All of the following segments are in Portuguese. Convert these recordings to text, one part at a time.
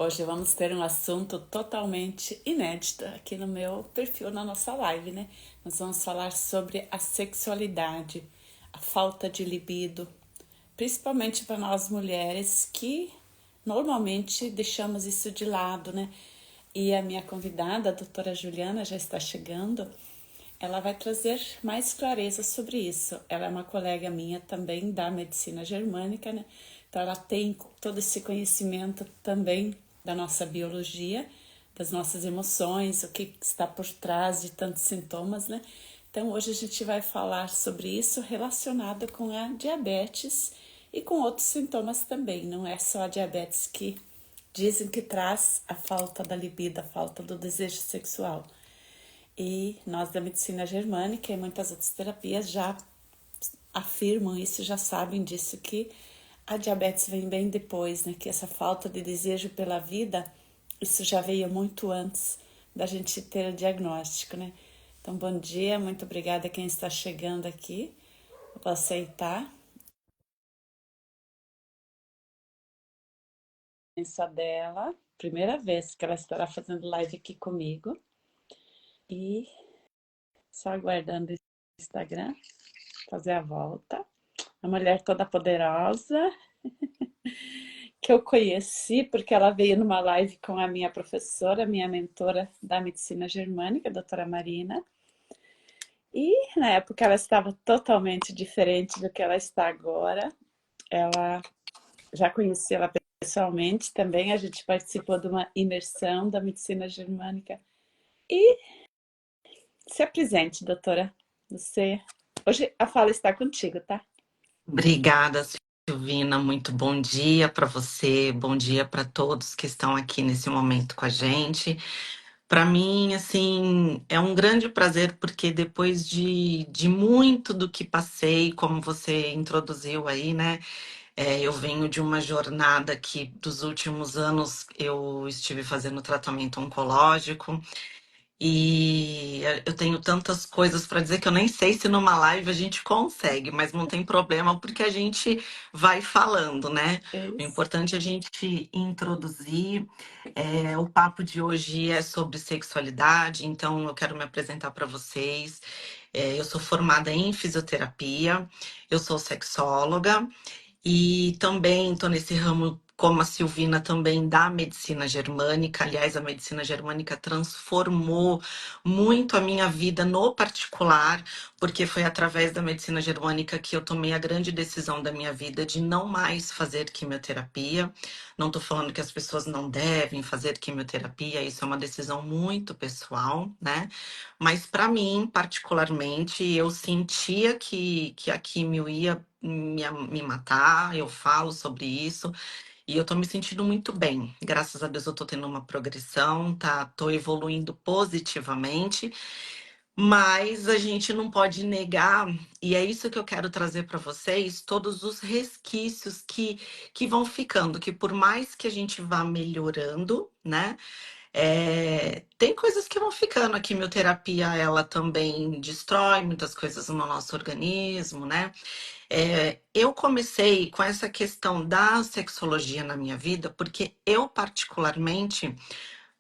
Hoje vamos ter um assunto totalmente inédito aqui no meu perfil, na nossa live, né? Nós vamos falar sobre a sexualidade, a falta de libido, principalmente para nós mulheres que normalmente deixamos isso de lado, né? E a minha convidada, a doutora Juliana, já está chegando. Ela vai trazer mais clareza sobre isso. Ela é uma colega minha também da medicina germânica, né? Então ela tem todo esse conhecimento também da nossa biologia, das nossas emoções, o que está por trás de tantos sintomas, né? Então hoje a gente vai falar sobre isso relacionado com a diabetes e com outros sintomas também. Não é só a diabetes que dizem que traz a falta da libido, a falta do desejo sexual. E nós da medicina germânica e muitas outras terapias já afirmam isso, já sabem disso, que a diabetes vem bem depois, né? Que essa falta de desejo pela vida, isso já veio muito antes da gente ter o diagnóstico, né? Então, bom dia, muito obrigada a quem está chegando aqui. Vou aceitar. Isso dela, primeira vez que ela estará fazendo live aqui comigo. E só aguardando o Instagram fazer a volta. A mulher toda poderosa que eu conheci porque ela veio numa live com a minha professora, minha mentora da medicina germânica, a doutora Marina. E na época ela estava totalmente diferente do que ela está agora. Ela já conheci ela pessoalmente também, a gente participou de uma imersão da medicina germânica. E se apresente, doutora. Você hoje a fala está contigo, tá? Obrigada, Silvina. Muito bom dia para você, bom dia para todos que estão aqui nesse momento com a gente. Para mim, assim, é um grande prazer, porque depois de muito do que passei, como você introduziu aí, né? Eu venho de uma jornada que, dos últimos anos, eu estive fazendo tratamento oncológico. E eu tenho tantas coisas para dizer que eu nem sei se numa live a gente consegue, mas não tem problema porque a gente vai falando, né? É O isso. importante é a gente introduzir. O papo de hoje é sobre sexualidade, então eu quero me apresentar para vocês. Eu sou formada em fisioterapia, eu sou sexóloga. E também estou nesse ramo, como a Silvina, também da medicina germânica. Aliás, a medicina germânica transformou muito a minha vida no particular, porque foi através da medicina germânica que eu tomei a grande decisão da minha vida de não mais fazer quimioterapia. Não estou falando que as pessoas não devem fazer quimioterapia, isso é uma decisão muito pessoal, né? Mas para mim, particularmente, eu sentia que a quimio ia me matar, eu falo sobre isso, e eu tô me sentindo muito bem. Graças a Deus eu tô tendo uma progressão, tá? Tô evoluindo positivamente, mas a gente não pode negar, e é isso que eu quero trazer para vocês, todos os resquícios que vão ficando, que por mais que a gente vá melhorando, né? Tem coisas que vão ficando. A quimioterapia, ela também destrói muitas coisas no nosso organismo, né? Eu comecei com essa questão da sexologia na minha vida, porque eu, particularmente,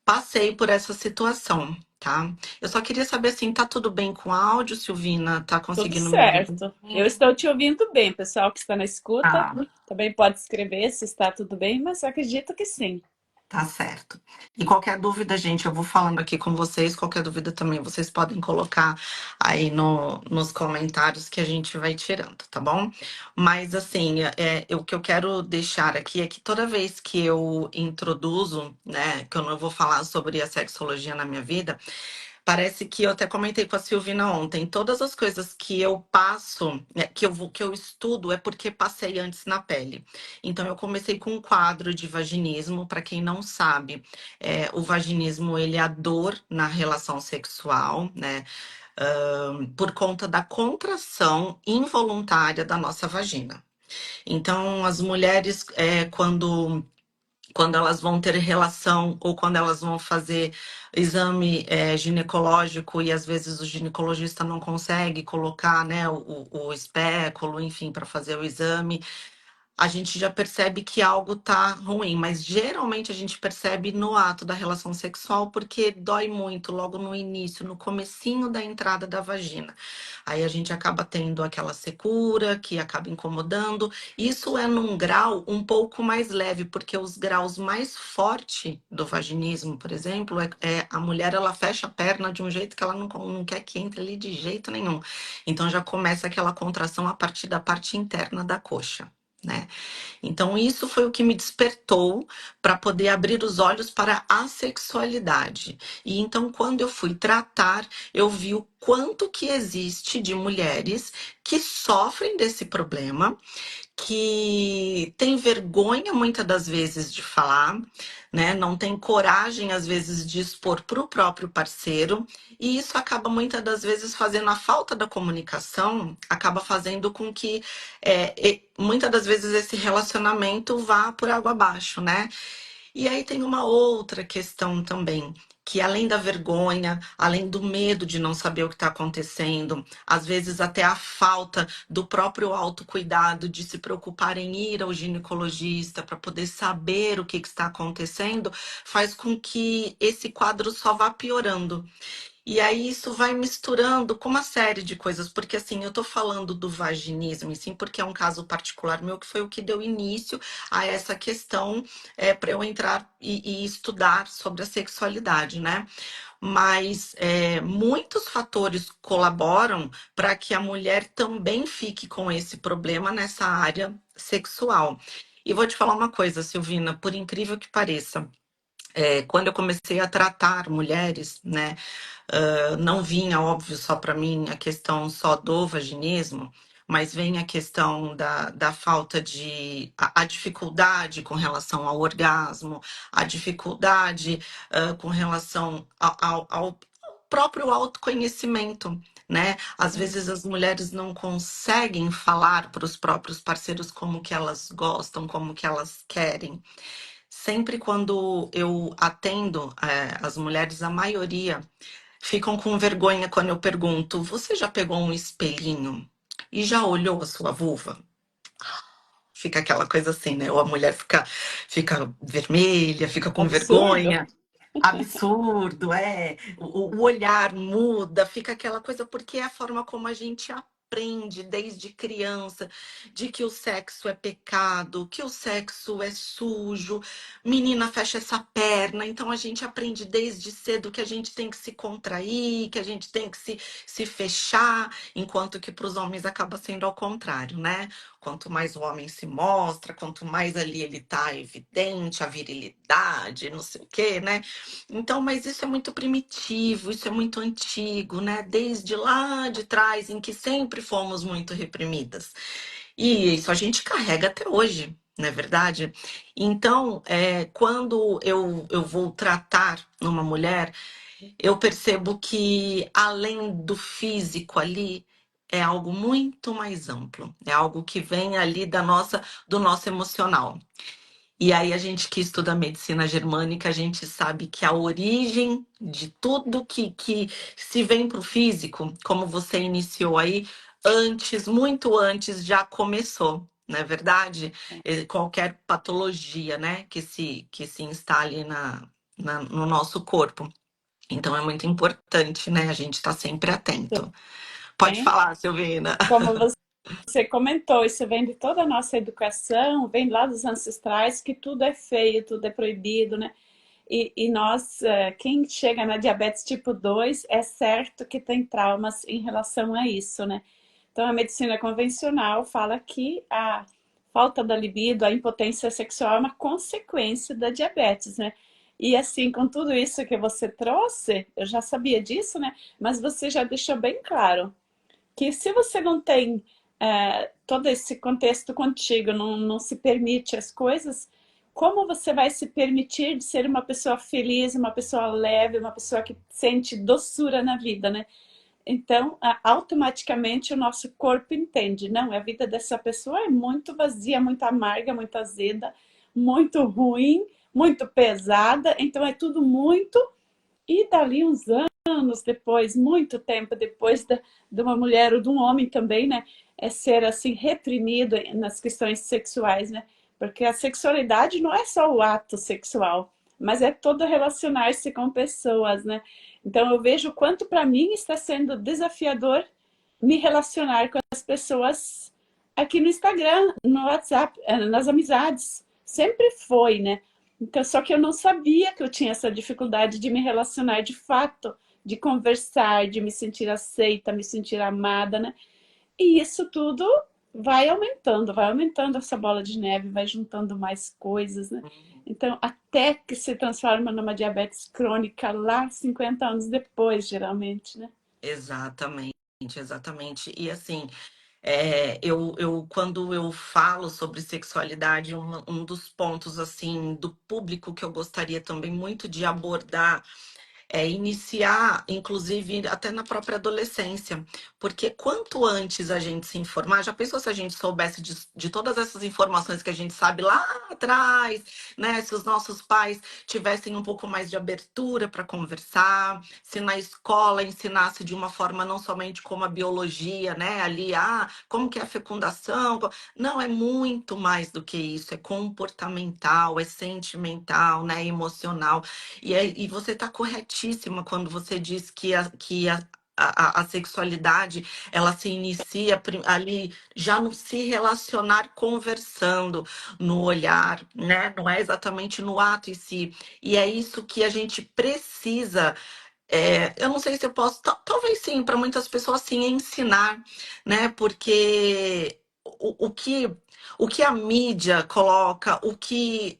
passei por essa situação, tá? Eu só queria saber assim, tá tudo bem com o áudio, Silvina? Tá Tudo conseguindo me ouvir? certo. Eu estou te ouvindo bem, pessoal que está na escuta. Ah, Também pode escrever se está tudo bem, mas eu acredito que sim. tá certo. E qualquer dúvida, gente, eu vou falando aqui com vocês. Qualquer dúvida também vocês podem colocar aí nos comentários que a gente vai tirando, tá bom? Mas assim, o que eu quero deixar aqui é que toda vez que eu introduzo, né, que eu não vou falar sobre a sexologia na minha vida, parece que eu até comentei com a Silvina ontem, todas as coisas que eu passo, né, que eu estudo, é porque passei antes na pele. Então, eu comecei com um quadro de vaginismo. Para quem não sabe, o vaginismo ele é a dor na relação sexual, né? Por conta da contração involuntária da nossa vagina. Então, as mulheres, quando elas vão ter relação ou quando elas vão fazer exame ginecológico e às vezes o ginecologista não consegue colocar, né, o espéculo, enfim, para fazer o exame. a gente já percebe que algo tá ruim, mas geralmente a gente percebe no ato da relação sexual porque dói muito logo no início, no comecinho da entrada da vagina. Aí a gente acaba tendo aquela secura que acaba incomodando. Isso é num grau um pouco mais leve, porque os graus mais fortes do vaginismo, por exemplo, é a mulher ela fecha a perna de um jeito que ela não quer que entre ali de jeito nenhum. Então já começa aquela contração a partir da parte interna da coxa. Né? Então, isso foi o que me despertou para poder abrir os olhos para a sexualidade. E então, quando eu fui tratar, eu vi o quanto que existe de mulheres que sofrem desse problema, que tem vergonha muitas das vezes de falar, né? Não tem coragem às vezes de expor para o próprio parceiro, e isso acaba muitas das vezes fazendo a falta da comunicação, acaba fazendo com que muitas das vezes esse relacionamento vá por água abaixo, né? E aí tem uma outra questão também, que além da vergonha, além do medo de não saber o que está acontecendo, às vezes até a falta do próprio autocuidado, de se preocupar em ir ao ginecologista para poder saber o que está acontecendo, faz com que esse quadro só vá piorando. E aí isso vai misturando com uma série de coisas, porque assim, eu tô falando do vaginismo, e sim, porque é um caso particular meu que foi o que deu início a essa questão para eu entrar e estudar sobre a sexualidade, né? Mas muitos fatores colaboram para que a mulher também fique com esse problema nessa área sexual. E vou te falar uma coisa, Silvina, por incrível que pareça, quando eu comecei a tratar mulheres, né? Não vinha, óbvio, só para mim a questão só do vaginismo, mas vem a questão da falta de. A dificuldade com relação ao orgasmo, a dificuldade com relação ao próprio autoconhecimento. Né? Às vezes as mulheres não conseguem falar para os próprios parceiros como que elas gostam, como que elas querem. Sempre quando eu atendo as mulheres, a maioria ficam com vergonha quando eu pergunto: você já pegou um espelhinho e já olhou a sua vulva? Fica aquela coisa assim, né? Ou a mulher fica vermelha, fica com Absurdo. vergonha. Absurdo, é. O olhar muda, fica aquela coisa, porque é a forma como a gente aprende desde criança de que o sexo é pecado, que o sexo é sujo, menina fecha essa perna, então a gente aprende desde cedo que a gente tem que se contrair, que a gente tem que se fechar, enquanto que para os homens acaba sendo ao contrário, né? Quanto mais o homem se mostra, quanto mais ali ele tá evidente, a virilidade, não sei o quê, né? Então, mas isso é muito primitivo, isso é muito antigo, né? Desde lá de trás, em que sempre fomos muito reprimidas. E isso a gente carrega até hoje, não é verdade? Então, quando eu vou tratar numa mulher, eu percebo que além do físico ali, é algo muito mais amplo, é algo que vem ali do nosso emocional. E aí a gente que estuda medicina germânica, a gente sabe que a origem de tudo que se vem para o físico, como você iniciou aí, antes, muito antes, já começou, não é verdade? Qualquer patologia, né, que se instale no nosso corpo. Então é muito importante, né, a gente estar sempre atento. Pode Sim. falar, Silvina. Como você comentou, isso vem de toda a nossa educação, vem lá dos ancestrais, que tudo é feio, tudo é proibido, né? E nós, quem chega na diabetes tipo 2, é certo que tem traumas em relação a isso, né? Então, a medicina convencional fala que a falta da libido, a impotência sexual é uma consequência da diabetes, né? E assim, com tudo isso que você trouxe, eu já sabia disso, né? Mas você já deixou bem claro que se você não tem todo esse contexto contigo, não se permite as coisas, como você vai se permitir de ser uma pessoa feliz, uma pessoa leve, uma pessoa que sente doçura na vida, né? Então, automaticamente o nosso corpo entende, não, a vida dessa pessoa é muito vazia, muito amarga, muito azeda, muito ruim, muito pesada, então é tudo muito E dali uns anos depois, muito tempo depois de uma mulher ou de um homem também, né, é ser assim reprimido nas questões sexuais, né? Porque a sexualidade não é só o ato sexual, mas é todo relacionar-se com pessoas, né? Então eu vejo o quanto para mim está sendo desafiador me relacionar com as pessoas aqui no Instagram, no WhatsApp, nas amizades. Sempre foi, né? Então, só que eu não sabia que eu tinha essa dificuldade de me relacionar de fato, de conversar, de me sentir aceita, me sentir amada, né? E isso tudo vai aumentando essa bola de neve, vai juntando mais coisas, né? Então, até que se transforma numa diabetes crônica lá 50 anos depois, geralmente, né? Exatamente, exatamente. E assim, quando eu falo sobre sexualidade, um dos pontos assim do público que eu gostaria também muito de abordar é iniciar, inclusive, até na própria adolescência. Porque quanto antes a gente se informar, já pensou se a gente soubesse de todas essas informações que a gente sabe lá atrás, né? Se os nossos pais tivessem um pouco mais de abertura para conversar, se na escola ensinasse de uma forma não somente como a biologia, né? Ali, como que é a fecundação? Não, é muito mais do que isso, é comportamental, é sentimental, né? Emocional. E você está corretíssima quando você diz que a sexualidade ela se inicia ali já no se relacionar conversando, no olhar, né? Não é exatamente no ato em si. E é isso que a gente precisa. Eu não sei se eu posso, talvez sim, para muitas pessoas sim, ensinar, né? Porque o que a mídia coloca, o que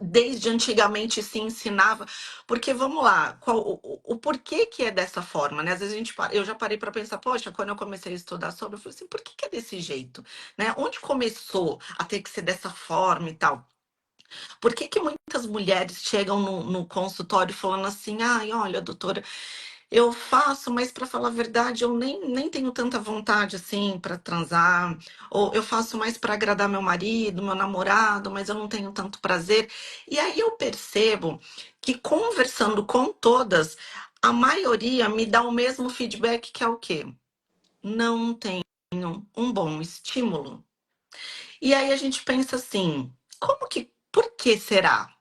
desde antigamente se ensinava, porque vamos lá, o porquê que é dessa forma, né? Às vezes eu já parei para pensar, poxa, quando eu comecei a estudar sobre, eu falei assim, por que que é desse jeito, né? Onde começou a ter que ser dessa forma e tal? Por que que muitas mulheres chegam no consultório falando assim, ai, olha, doutora, eu faço, mas para falar a verdade, eu nem tenho tanta vontade assim para transar. Ou eu faço mais para agradar meu marido, meu namorado, mas eu não tenho tanto prazer. E aí eu percebo que conversando com todas, a maioria me dá o mesmo feedback que é o quê? Não tenho um bom estímulo. E aí a gente pensa assim, por que será?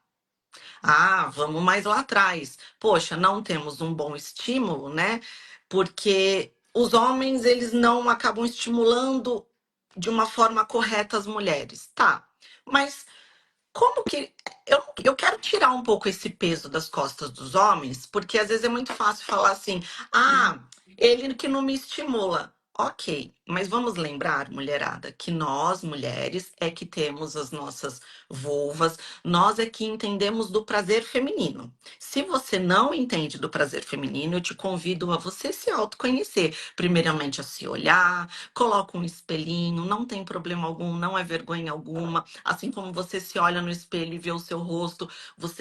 Vamos mais lá atrás. Poxa, não temos um bom estímulo, né? Porque os homens, eles não acabam estimulando de uma forma correta as mulheres. Tá, mas como que. Eu quero tirar um pouco esse peso das costas dos homens, porque às vezes é muito fácil falar assim: ele que não me estimula. Ok, mas vamos lembrar, mulherada, que nós, mulheres, é que temos as nossas vulvas, nós é que entendemos do prazer feminino. Se você não entende do prazer feminino, eu te convido a você se autoconhecer. Primeiramente, a se olhar, coloca um espelhinho, não tem problema algum, não é vergonha alguma. Assim como você se olha no espelho e vê o seu rosto,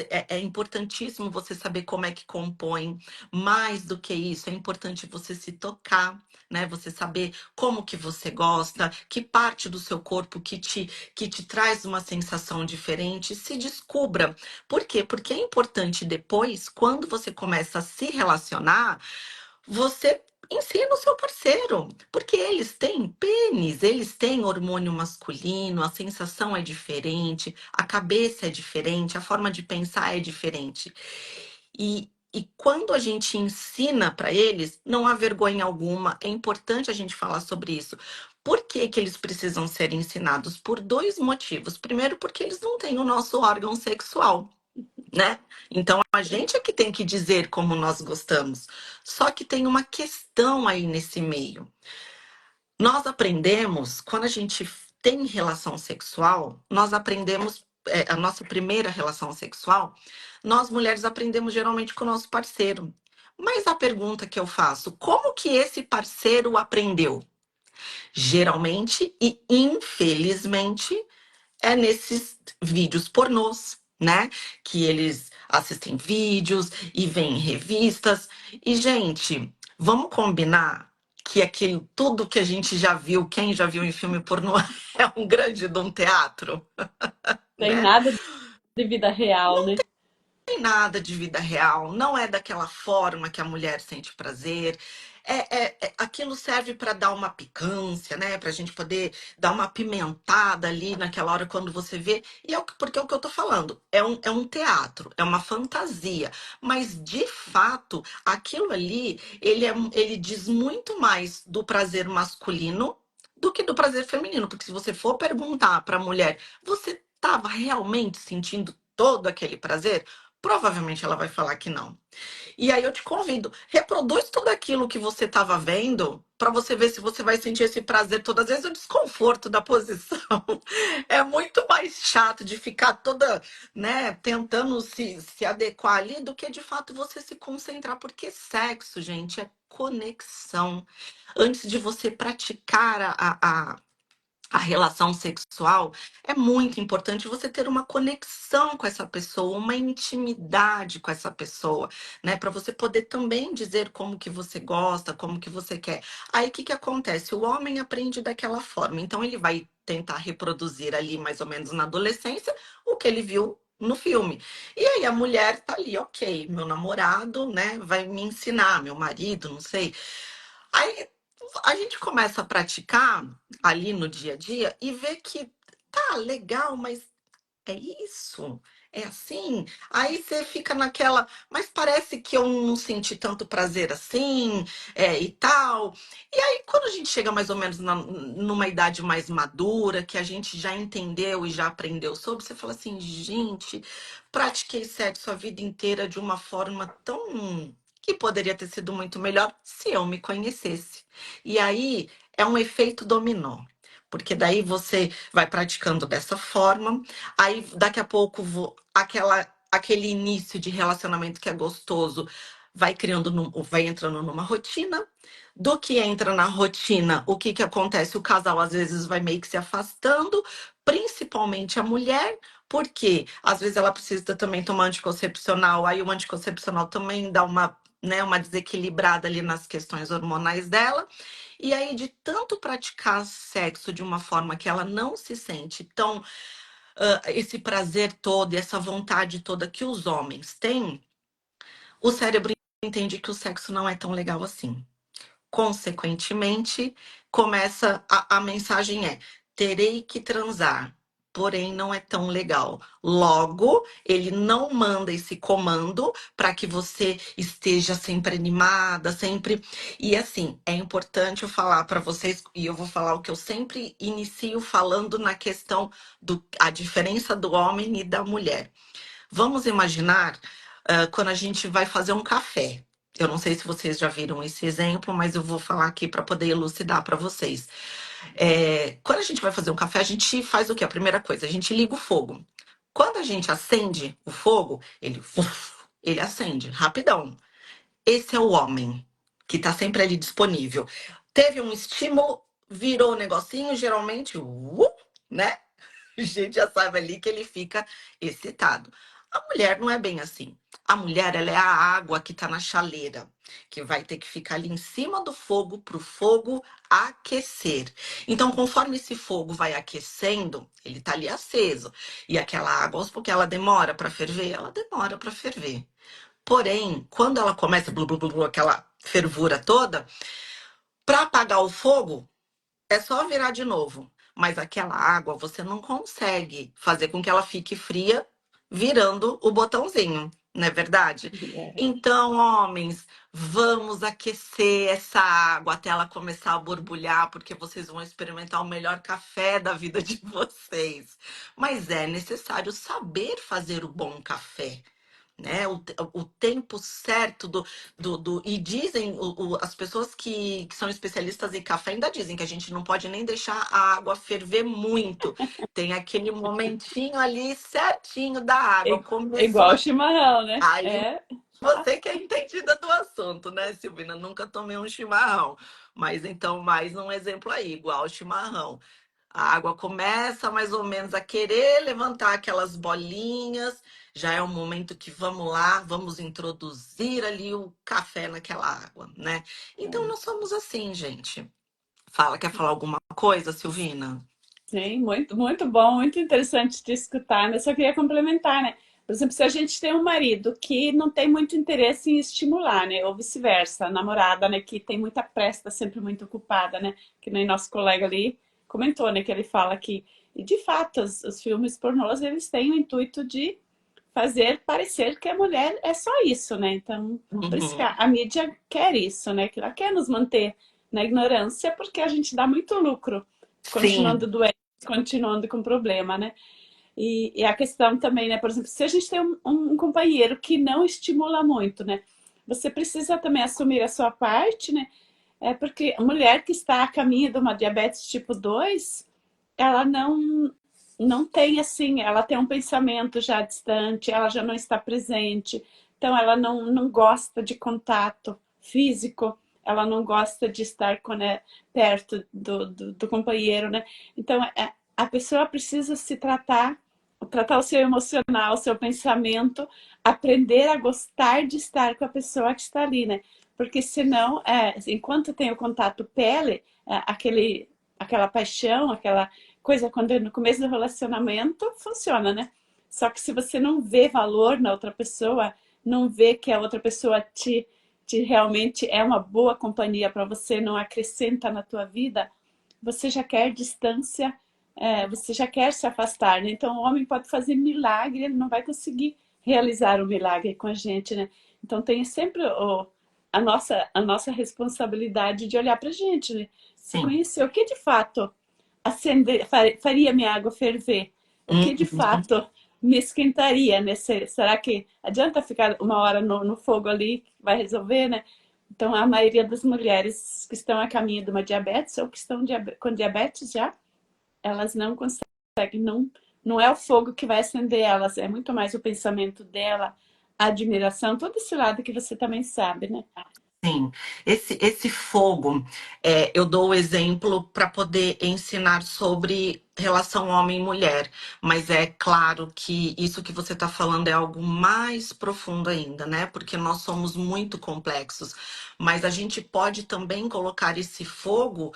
é importantíssimo você saber como é que compõe. Mais do que isso, é importante você se tocar, né? Você saber como que você gosta, que parte do seu corpo que te traz uma sensação diferente. Se descubra. Por quê? Porque é importante depois, quando você começa a se relacionar, você ensina o seu parceiro, porque eles têm pênis, eles têm hormônio masculino, a sensação é diferente, a cabeça é diferente, a forma de pensar é diferente. E quando a gente ensina para eles, não há vergonha alguma, é importante a gente falar sobre isso. Por que que eles precisam ser ensinados? Por dois motivos. Primeiro, porque eles não têm o nosso órgão sexual, né? Então a gente é que tem que dizer como nós gostamos. Só que tem uma questão aí nesse meio. Nós aprendemos, quando a gente tem relação sexual, nós aprendemos, a nossa primeira relação sexual, nós mulheres aprendemos geralmente com o nosso parceiro. Mas a pergunta que eu faço, como que esse parceiro aprendeu? Geralmente e infelizmente é nesses vídeos pornôs, né? Que eles assistem vídeos e veem revistas. E, gente, vamos combinar que aquilo, tudo que a gente já viu, quem já viu em filme pornô, é um grande de um teatro, Tem né? nada de vida real, né? tem nada de vida real, não é daquela forma que a mulher sente prazer. Aquilo serve para dar uma picância, né? Para a gente poder dar uma pimentada ali naquela hora quando você vê. Porque é o que eu tô falando. É um teatro, é uma fantasia. Mas, de fato, aquilo ali, ele diz muito mais do prazer masculino do que do prazer feminino. Porque se você for perguntar para a mulher, você estava realmente sentindo todo aquele prazer? Provavelmente ela vai falar que não. E aí eu te convido, reproduz tudo aquilo que você estava vendo para você ver se você vai sentir esse prazer todas as vezes, o desconforto da posição. É muito mais chato de ficar toda, né, tentando se adequar ali do que de fato você se concentrar, porque sexo, gente, é conexão. Antes de você praticar a relação sexual, é muito importante você ter uma conexão com essa pessoa, uma intimidade com essa pessoa, né? Para você poder também dizer como que você gosta, como que você quer. Aí o que que acontece? O homem aprende daquela forma, então ele vai tentar reproduzir ali, mais ou menos na adolescência, o que ele viu no filme. E aí a mulher tá ali, ok, meu namorado, né, vai me ensinar, meu marido, não sei. Aí a gente começa a praticar ali no dia a dia e vê que tá legal, mas é isso? É assim? Aí você fica naquela, mas parece que eu não senti tanto prazer assim, e tal. E aí, quando a gente chega mais ou menos numa idade mais madura, que a gente já entendeu e já aprendeu sobre, você fala assim, gente, pratiquei sexo a vida inteira de uma forma tão que poderia ter sido muito melhor se eu me conhecesse. E aí é um efeito dominó. Porque daí você vai praticando dessa forma, aí daqui a pouco aquele início de relacionamento que é gostoso vai criando, vai entrando numa rotina. Do que entra na rotina, o que que acontece? O casal às vezes vai meio que se afastando, principalmente a mulher, porque às vezes ela precisa também tomar anticoncepcional, aí o anticoncepcional também dá uma, né, uma desequilibrada ali nas questões hormonais dela. E aí, de tanto praticar sexo de uma forma que ela não se sente tão esse prazer todo e essa vontade toda que os homens têm, o cérebro entende que o sexo não é tão legal assim. Consequentemente, começa a mensagem é: terei que transar, porém não é tão legal. Logo, ele não manda esse comando para que você esteja sempre animada, sempre. E assim, é importante eu falar para vocês, e eu vou falar o que eu sempre inicio falando na questão do a diferença do homem e da mulher. Vamos imaginar quando a gente vai fazer um café. Eu não sei se vocês já viram esse exemplo, mas eu vou falar aqui para poder elucidar para vocês. Quando a gente vai fazer um café, a gente faz o quê? A primeira coisa, a gente liga o fogo. Quando a gente acende o fogo, ele acende rapidão. Esse é o homem que está sempre ali disponível. Teve um estímulo, virou o negocinho, geralmente, né? A gente já sabe ali que ele fica excitado. A mulher não é bem assim. A mulher, ela é a água que está na chaleira, que vai ter que ficar ali em cima do fogo para o fogo aquecer. Então, conforme esse fogo vai aquecendo, ele está ali aceso. E aquela água, porque ela demora para ferver, ela demora para ferver. Porém, quando ela começa, blu, blu, blu, blu, aquela fervura toda, para apagar o fogo, é só virar de novo. Mas aquela água você não consegue fazer com que ela fique fria virando o botãozinho, não é verdade? É. Então, homens, vamos aquecer essa água até ela começar a borbulhar, porque vocês vão experimentar o melhor café da vida de vocês. Mas é necessário saber fazer o bom café, né? O tempo certo e dizem as pessoas que são especialistas em café ainda dizem que a gente não pode nem deixar a água ferver muito. Tem aquele momentinho ali certinho da água. Começou Igual o chimarrão, né? aí É. você que é entendida do assunto, né, Silvina? Nunca tomei um chimarrão. Mas então, mais um exemplo aí, igual o chimarrão. A água começa mais ou menos a querer levantar aquelas bolinhas. Já é o momento que vamos lá, vamos introduzir ali o café naquela água, né? Então nós somos assim, gente. Quer falar alguma coisa, Silvina? Sim, muito, muito bom, muito interessante de escutar, mas só queria complementar, né? exemplo, se a gente tem um marido que não tem muito interesse em estimular, né? Ou vice-versa, a namorada, né, que tem muita pressa, tá sempre muito ocupada, né? Que nem nosso colega ali comentou, né, que ele fala que, e de fato, os filmes pornôs, eles têm o intuito de fazer parecer que a mulher é só isso, né? Então, por isso que Uhum. a mídia quer isso, né? Que ela quer nos manter na ignorância, porque a gente dá muito lucro, continuando Sim. doente, continuando com problema, né? E a questão também, né? Por exemplo, se a gente tem um companheiro que não estimula muito, né? Você precisa também assumir a sua parte, né? É porque a mulher que está a caminho de uma diabetes tipo 2 ela não tem assim, ela tem um pensamento já distante, ela já não está presente, então ela não gosta de contato físico, ela não gosta de estar perto do companheiro, né? Então a pessoa precisa se tratar o seu emocional, o seu pensamento, aprender a gostar de estar com a pessoa que está ali, né? Porque senão, enquanto tem o contato pele, aquela paixão, aquela coisa quando no começo do relacionamento funciona, né? Só que se você não vê valor na outra pessoa, não vê que a outra pessoa te realmente é uma boa companhia para você, não acrescenta na tua vida, você já quer distância, você já quer se afastar, né? Então o homem pode fazer milagre, ele não vai conseguir realizar o milagre com a gente, né? Então tem sempre a nossa responsabilidade de olhar para a gente, né? Se Sim. conhecer o que de fato faria minha água ferver, o que de Uhum. fato me esquentaria, né? Será que adianta ficar uma hora no fogo ali que vai resolver, né? Então, a maioria das mulheres que estão a caminho de uma diabetes ou que estão com diabetes já, elas não conseguem, não é o fogo que vai acender elas, é muito mais o pensamento dela, a admiração, todo esse lado que você também sabe, né? Sim, esse fogo, eu dou o exemplo para poder ensinar sobre relação homem e mulher, mas é claro que isso que você está falando é algo mais profundo ainda, né? Porque nós somos muito complexos, mas a gente pode também colocar esse fogo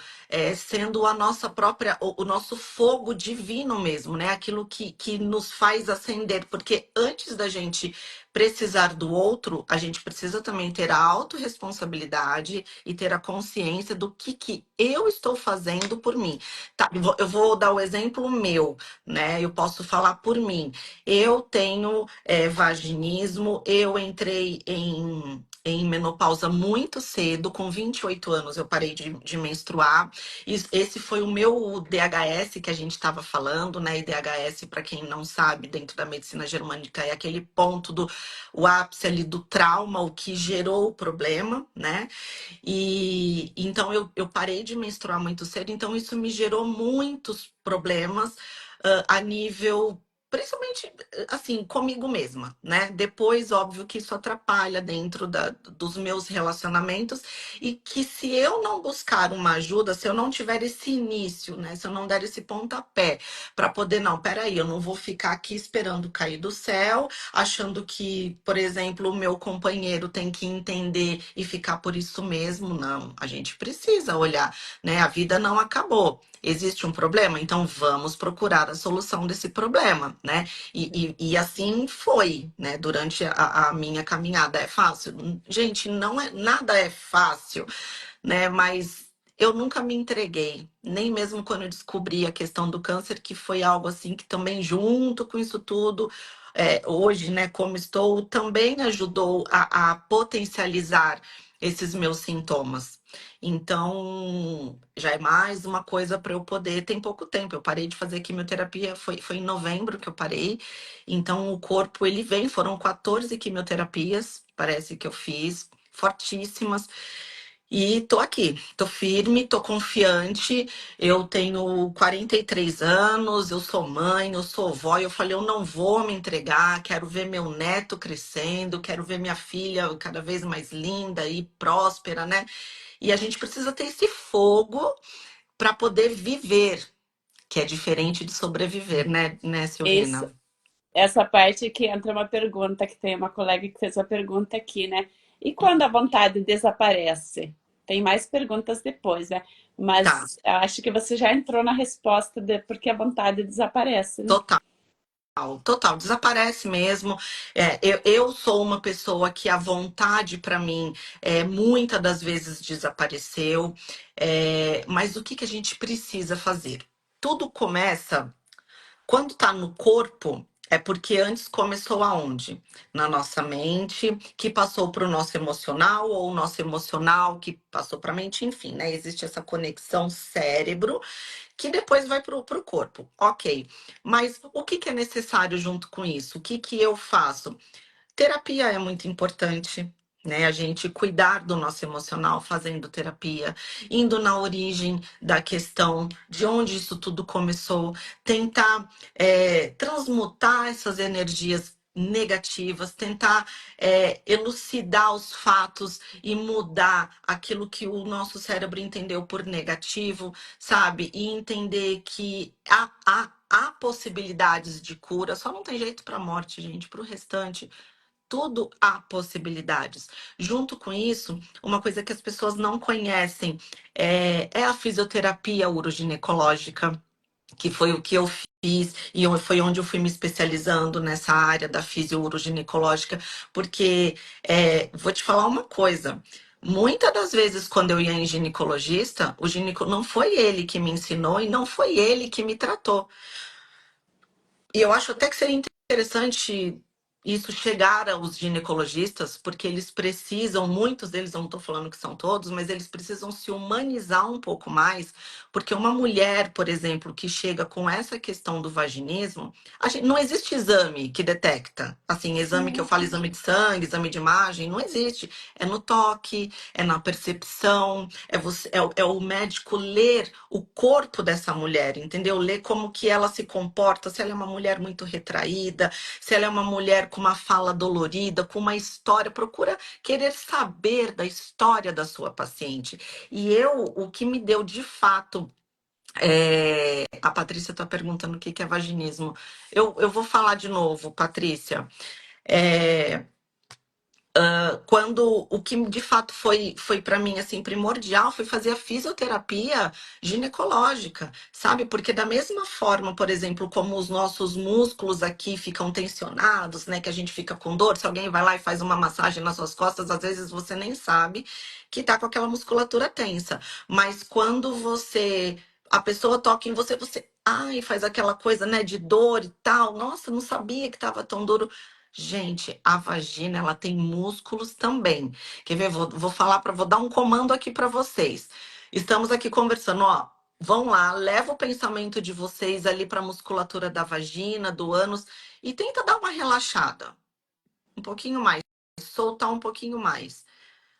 sendo a nossa própria, o nosso fogo divino mesmo, né? Aquilo que nos faz acender, porque antes da gente precisar do outro, a gente precisa também ter a autorresponsabilidade e ter a consciência do que eu estou fazendo por mim. Tá, eu vou dar o exemplo meu, né? Eu posso falar por mim. Eu tenho vaginismo, eu entrei em menopausa muito cedo, com 28 anos eu parei de menstruar. Esse foi o meu DHS que a gente estava falando, né? E DHS, para quem não sabe, dentro da medicina germânica, é aquele ponto do o ápice ali do trauma, o que gerou o problema, né? E então eu parei de menstruar muito cedo, então isso me gerou muitos problemas a nível, principalmente assim, comigo mesma, né? Depois, óbvio que isso atrapalha dentro dos meus relacionamentos e que se eu não buscar uma ajuda, se eu não tiver esse início, né? Se eu não der esse pontapé para poder, não, peraí, eu não vou ficar aqui esperando cair do céu, achando que, por exemplo, o meu companheiro tem que entender e ficar por isso mesmo. Não, a gente precisa olhar, né? A vida não acabou. Existe um problema? Então vamos procurar a solução desse problema, né? E assim foi, né? Durante a minha caminhada. É fácil? Gente, não é, nada é fácil, né? Mas eu nunca me entreguei, nem mesmo quando eu descobri a questão do câncer, que foi algo assim que também, junto com isso tudo, hoje, né, como estou, também ajudou a potencializar esses meus sintomas. Então, já é mais uma coisa para eu poder. Tem pouco tempo, eu parei de fazer quimioterapia, foi em novembro que eu parei. Então, o corpo, ele vem, foram 14 quimioterapias, parece que eu fiz, fortíssimas. E tô aqui, tô firme, tô confiante. Eu tenho 43 anos, eu sou mãe, eu sou vó. Eu falei, eu não vou me entregar, quero ver meu neto crescendo, quero ver minha filha cada vez mais linda e próspera, né? E a gente precisa ter esse fogo para poder viver, que é diferente de sobreviver, né, Isso, Silvina? essa parte que entra uma pergunta, que tem uma colega que fez uma pergunta aqui, né? E quando a vontade desaparece? Tem mais perguntas depois, né? Tá, Mas eu acho que você já entrou na resposta de porque a vontade desaparece, né? total. Total, desaparece mesmo. Eu sou uma pessoa que a vontade para mim muitas das vezes desapareceu. Mas o que que a gente precisa fazer? Tudo começa quando tá no corpo. É porque antes começou aonde? Na nossa mente, que passou para o nosso emocional, ou o nosso emocional que passou para a mente, enfim, né? Existe essa conexão cérebro que depois vai para o corpo. Ok. Mas o que que é necessário junto com isso? O que que eu faço? Terapia é muito importante, né? A gente cuidar do nosso emocional fazendo terapia, indo na origem da questão, de onde isso tudo começou, tentar transmutar essas energias negativas, tentar elucidar os fatos e mudar aquilo que o nosso cérebro entendeu por negativo, sabe? E entender que há possibilidades de cura, só não tem jeito para a morte, gente, para o restante tudo há possibilidades. Junto com isso, uma coisa que as pessoas não conhecem é a fisioterapia uroginecológica, que foi o que eu fiz e foi onde eu fui me especializando nessa área da fisio-uroginecológica, porque vou te falar uma coisa. Muitas das vezes, quando eu ia em ginecologista, não foi ele que me ensinou e não foi ele que me tratou. E eu acho até que seria interessante isso chegar aos ginecologistas, porque eles precisam, muitos deles, eu não estou falando que são todos, mas eles precisam se humanizar um pouco mais, porque uma mulher, por exemplo, que chega com essa questão do vaginismo, não existe exame que detecta. Assim, exame que eu falo, exame de sangue, exame de imagem, não existe. É no toque, é na percepção, é o médico ler o corpo dessa mulher, entendeu? Ler como que ela se comporta, se ela é uma mulher muito retraída, se ela é uma mulher com uma fala dolorida, com uma história, procura querer saber da história da sua paciente. E o que me deu de fato. A Patrícia está perguntando o que que é vaginismo. Eu vou falar de novo, Patrícia. É, quando o que de fato foi para mim assim primordial foi fazer a fisioterapia ginecológica, sabe? Porque da mesma forma, por exemplo, como os nossos músculos aqui ficam tensionados, né, que a gente fica com dor, se alguém vai lá e faz uma massagem nas suas costas, às vezes você nem sabe que tá com aquela musculatura tensa, mas quando a pessoa toca em você, você ai, faz aquela coisa, né, de dor e tal. Nossa, não sabia que tava tão duro. Gente, a vagina, ela tem músculos também. Quer ver? Vou dar um comando aqui para vocês. Estamos aqui conversando, ó. Vão lá, leva o pensamento de vocês ali para a musculatura da vagina, do ânus e tenta dar uma relaxada, um pouquinho mais, soltar um pouquinho mais.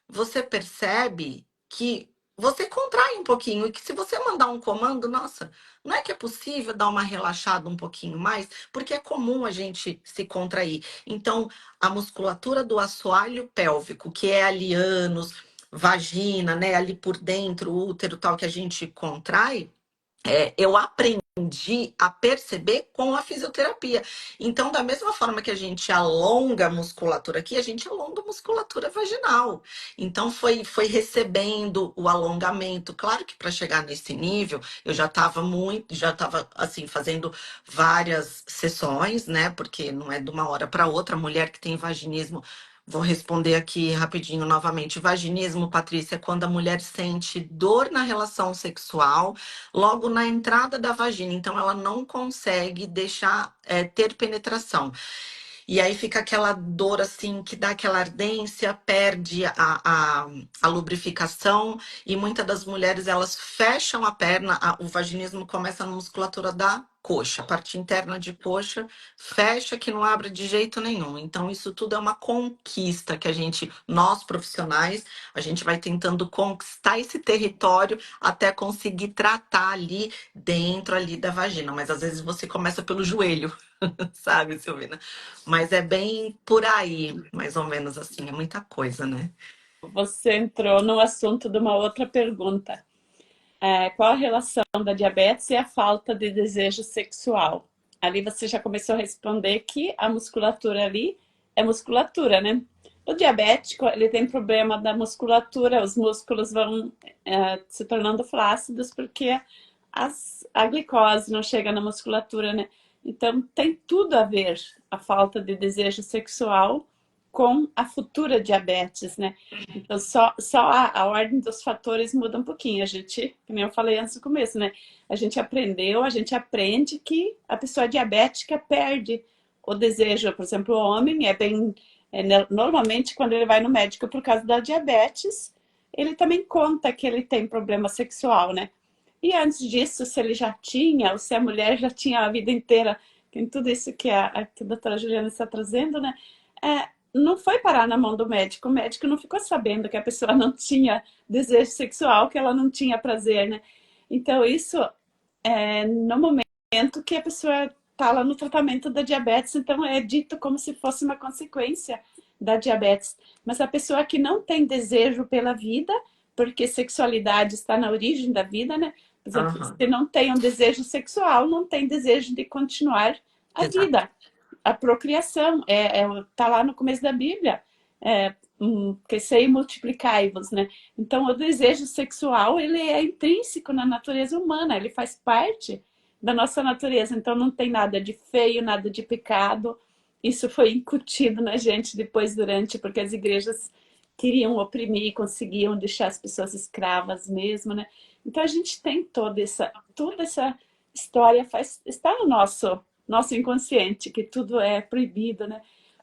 Você percebe que você contrai um pouquinho e que se você mandar um comando, nossa, não é que é possível dar uma relaxada um pouquinho mais, porque é comum a gente se contrair. Então, a musculatura do assoalho pélvico, que é ali ânus, vagina, né, ali por dentro, o útero tal que a gente contrai, eu aprendi a perceber com a fisioterapia. Então, da mesma forma que a gente alonga a musculatura aqui, a gente alonga a musculatura vaginal. Então, foi recebendo o alongamento. Claro que para chegar nesse nível, eu já estava assim, fazendo várias sessões, né? Porque não é de uma hora para outra. A mulher que tem vaginismo. Vou responder aqui rapidinho novamente. Vaginismo, Patrícia, é quando a mulher sente dor na relação sexual logo na entrada da vagina, então ela não consegue deixar ter penetração. E aí fica aquela dor assim, que dá aquela ardência, perde a lubrificação, e muitas das mulheres elas fecham a perna, o vaginismo começa na musculatura da coxa, a parte interna de coxa, fecha que não abre de jeito nenhum. Então, isso tudo é uma conquista que nós profissionais, a gente vai tentando conquistar esse território até conseguir tratar ali dentro ali da vagina. Mas às vezes você começa pelo joelho, sabe, Silvina? Mas é bem por aí, mais ou menos assim, é muita coisa, né? Você entrou no assunto de uma outra pergunta. Qual a relação da diabetes e a falta de desejo sexual? Ali você já começou a responder que a musculatura ali é musculatura, né? O diabético, ele tem problema da musculatura, os músculos vão se tornando flácidos porque a glicose não chega na musculatura, né? Então, tem tudo a ver a falta de desejo sexual com a futura diabetes, né? Então, só a ordem dos fatores muda um pouquinho. A gente, como eu falei antes do começo, né? A gente aprende que a pessoa diabética perde o desejo. Por exemplo, o homem normalmente, quando ele vai no médico por causa da diabetes, ele também conta que ele tem problema sexual, né? E antes disso, se ele já tinha, ou se a mulher já tinha a vida inteira, tem tudo isso que a doutora Juliana está trazendo, né? Não foi parar na mão do médico. O médico não ficou sabendo que a pessoa não tinha desejo sexual, que ela não tinha prazer, né? Então, isso é no momento que a pessoa está lá no tratamento da diabetes, então é dito como se fosse uma consequência da diabetes. Mas a pessoa que não tem desejo pela vida, porque sexualidade está na origem da vida, né? Por exemplo, Aham, se não tem um desejo sexual, não tem desejo de continuar a exato. vida. A procriação, tá lá no começo da Bíblia, crescei e multiplicai-vos, né? Então, o desejo sexual, ele é intrínseco na natureza humana, ele faz parte da nossa natureza, então não tem nada de feio, nada de pecado. Isso foi incutido na gente depois, durante, porque as igrejas queriam oprimir, conseguiam deixar as pessoas escravas mesmo, né? Então a gente tem toda essa história está no nosso inconsciente, que tudo é proibido, né?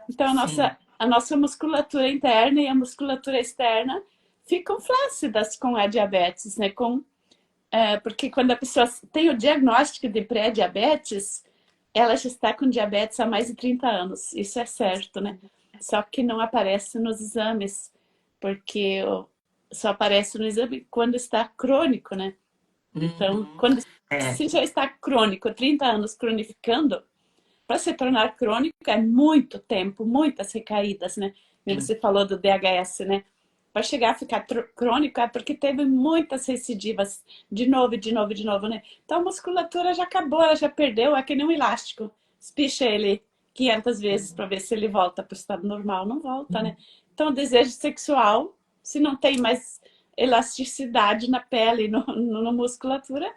Então Sim. a nossa musculatura interna e a musculatura externa ficam flácidas com a diabetes, né? Porque quando a pessoa tem o diagnóstico de pré-diabetes, ela já está com diabetes há mais de 30 anos. Isso é certo, né? Só que não aparece nos exames, porque só aparece no exame quando está crônico, né? Então, Uhum. quando É, se já está crônico, 30 anos cronificando, para se tornar crônico é muito tempo, muitas recaídas, né? E sim. você falou do DHS, né? Para chegar a ficar crônico é porque teve muitas recidivas, de novo, de novo, de novo, né? Então a musculatura já acabou, ela já perdeu, é que nem um elástico. Espicha ele 500 vezes para ver se ele volta para o estado normal. Não volta, né? Então o desejo sexual, se não tem mais elasticidade na pele, na musculatura,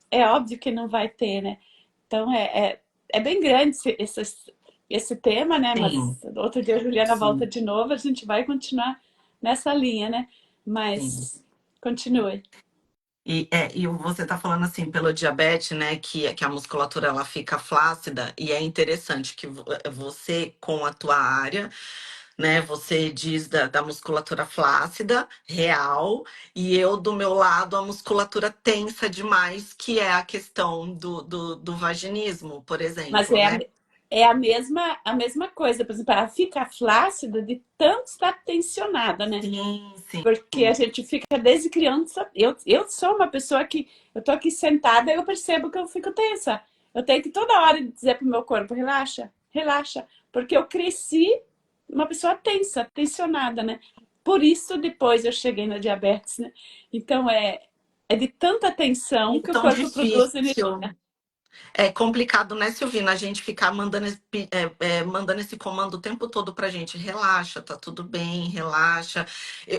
é óbvio que não vai ter, né? Então é bem grande esse tema, né? Mas Sim, outro dia a Juliana volta sim, de novo, a gente vai continuar nessa linha, né? sim. Mas continue. E você está falando assim, pelo diabetes, né, que a musculatura ela fica flácida, e é interessante que você, com a tua área, né, você diz da musculatura flácida, real, e eu, do meu lado, a musculatura tensa demais, que é a questão do vaginismo, por Mas exemplo, né? é a mesma coisa. Por exemplo, ela fica flácida de tanto estar tensionada, né? Sim, sim. Porque a gente fica desde criança. Eu sou uma pessoa que eu tô aqui sentada e eu percebo que eu fico tensa. Eu tenho que toda hora dizer pro meu corpo, relaxa, relaxa. Porque eu cresci uma pessoa tensa, tensionada, né? Por isso depois eu cheguei na diabetes, né? Então é de tanta tensão É que o tão corpo produz energia. difícil. É complicado, né, Silvina? A gente ficar mandando esse comando o tempo todo pra gente. Relaxa, tá tudo bem, relaxa.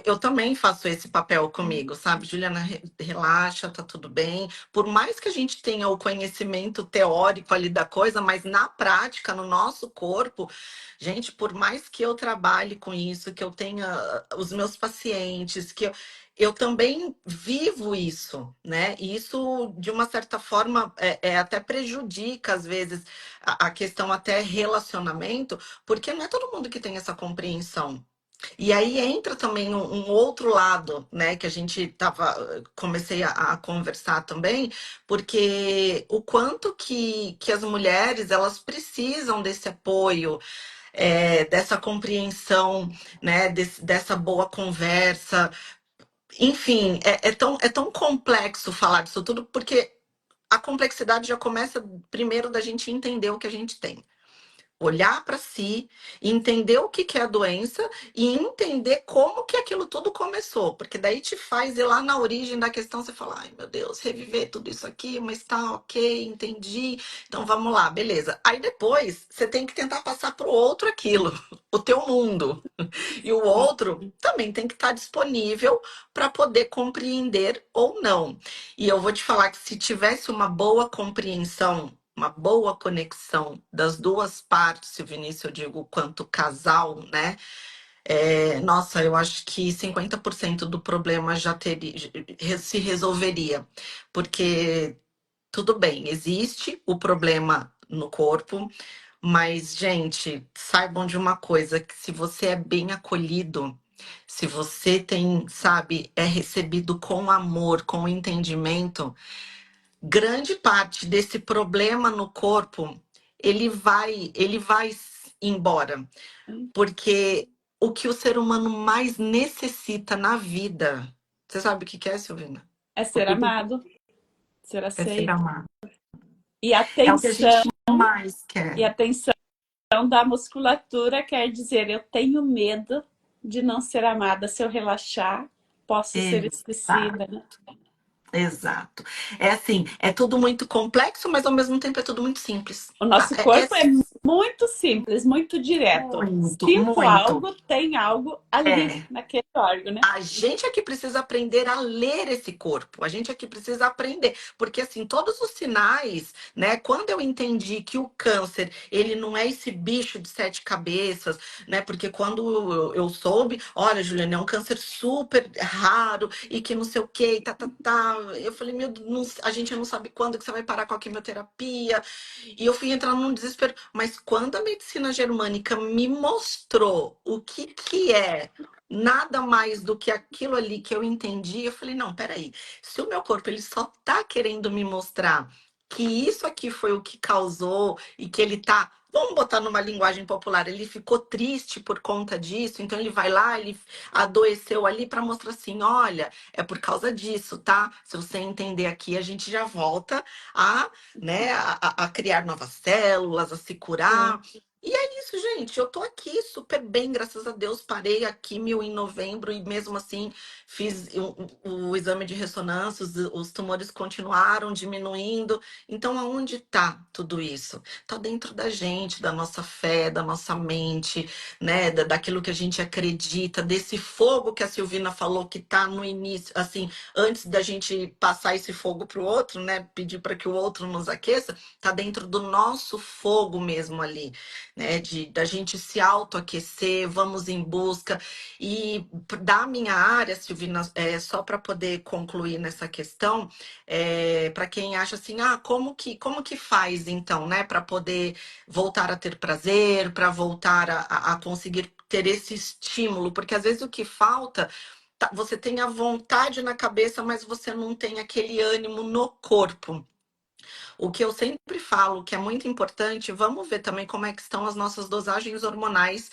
Eu também faço esse papel comigo, sabe? Juliana, relaxa, tá tudo bem. Por mais que a gente tenha o conhecimento teórico ali da coisa, mas na prática, no nosso corpo, gente, por mais que eu trabalhe com isso, que eu tenha os meus pacientes, eu também vivo isso, né? E isso, de uma certa forma, até prejudica, às vezes, a questão até relacionamento, porque não é todo mundo que tem essa compreensão. E aí entra também um outro lado, né, que a gente comecei a conversar também, porque o quanto que as mulheres, elas precisam desse apoio, dessa compreensão, né, dessa boa conversa, enfim, é tão complexo falar disso tudo, porque a complexidade já começa primeiro da gente entender o que a gente tem. Olhar para si, entender o que que é a doença e entender como que aquilo tudo começou, porque daí te faz ir lá na origem da questão, você fala, ai meu Deus, reviver tudo isso aqui, mas tá ok, entendi, então vamos lá, beleza. Aí depois você tem que tentar passar pro outro aquilo, o teu mundo. E o outro também tem que estar disponível para poder compreender ou não. E eu vou te falar que se tivesse uma boa compreensão, uma boa conexão das duas partes, se o Vinícius eu digo quanto casal, né? Nossa, eu acho que 50% do problema já teria, se resolveria. Porque tudo bem, existe o problema no corpo, mas, gente, saibam de uma coisa, que se você é bem acolhido, se você tem, sabe, é recebido com amor, com entendimento, grande parte desse problema no corpo, ele vai embora, porque o que o ser humano mais necessita na vida, você sabe o que que é, Silvina? É ser amado, ser É ser aceito. amado. E É o que a atenção, gente mais e quer. atenção da musculatura quer dizer, eu tenho medo de não ser amada. Se eu relaxar, posso ser Exato. esquecida, né? Exato. É assim, é tudo muito complexo, mas ao mesmo tempo é tudo muito simples. O Tá? nosso corpo é muito simples, muito direto. Muito, Sinto muito. algo, tem algo ali É. naquele órgão, né? A gente é que precisa aprender a ler esse corpo. A gente é que precisa aprender, porque assim, todos os sinais, né? Quando eu entendi que o câncer, ele não é esse bicho de sete cabeças, né? Porque quando eu soube, olha, Juliana, é um câncer super raro e que não sei o quê, tá. Eu falei, meu Deus, a gente não sabe quando que você vai parar com a quimioterapia. E eu fui entrando num desespero. Mas quando a medicina germânica me mostrou o que é nada mais do que aquilo ali que eu entendi, eu falei, não, peraí, se o meu corpo ele só tá querendo me mostrar que isso aqui foi o que causou e que ele tá, vamos botar numa linguagem popular, ele ficou triste por conta disso, então ele vai lá, ele adoeceu ali para mostrar assim, olha, é por causa disso, tá? Se você entender aqui, a gente já volta a, né, a criar novas células, a se curar. Sim. E é isso, gente. Eu tô aqui super bem, graças a Deus. Parei a químio em novembro e mesmo assim fiz o exame de ressonância, os tumores continuaram diminuindo. Então, aonde tá tudo isso? Tá dentro da gente, da nossa fé, da nossa mente, né? Daquilo que a gente acredita, desse fogo que a Silvina falou que tá no início, assim, antes da gente passar esse fogo pro outro, né? Pedir para que o outro nos aqueça, tá dentro do nosso fogo mesmo ali, né, da gente se autoaquecer, vamos em busca. E da minha área, Silvina, só para poder concluir nessa questão, para quem acha assim, como que faz então, né, para poder voltar a ter prazer, para voltar a conseguir ter esse estímulo, porque às vezes o que falta. Você tem a vontade na cabeça, mas você não tem aquele ânimo no corpo. O que eu sempre falo, que é muito importante, vamos ver também como é que estão as nossas dosagens hormonais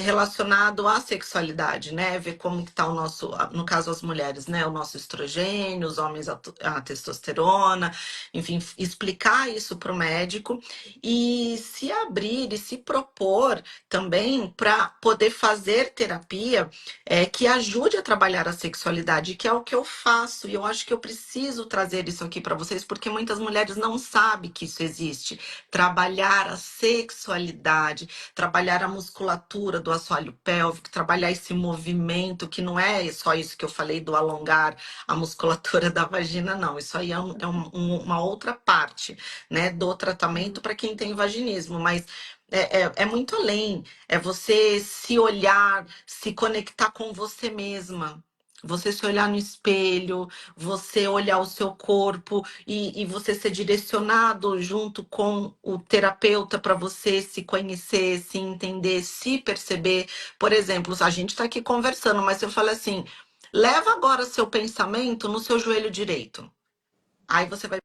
relacionado à sexualidade, né? Ver como que está o nosso, no caso as mulheres, né? O nosso estrogênio, os homens a testosterona, enfim, explicar isso para o médico e se abrir e se propor também para poder fazer terapia que ajude a trabalhar a sexualidade, que é o que eu faço, e eu acho que eu preciso trazer isso aqui para vocês, porque muitas mulheres não sabem que isso existe. Trabalhar a sexualidade, trabalhar a musculatura do assoalho pélvico, trabalhar esse movimento, que não é só isso que eu falei do alongar a musculatura da vagina, não. Isso aí uma outra parte, né, do tratamento para quem tem vaginismo, mas é muito além. É você se olhar, se conectar com você mesma. Você se olhar no espelho, você olhar o seu corpo e você ser direcionado junto com o terapeuta para você se conhecer, se entender, se perceber. Por exemplo, a gente está aqui conversando, mas eu falo assim: leva agora seu pensamento no seu joelho direito. Aí você vai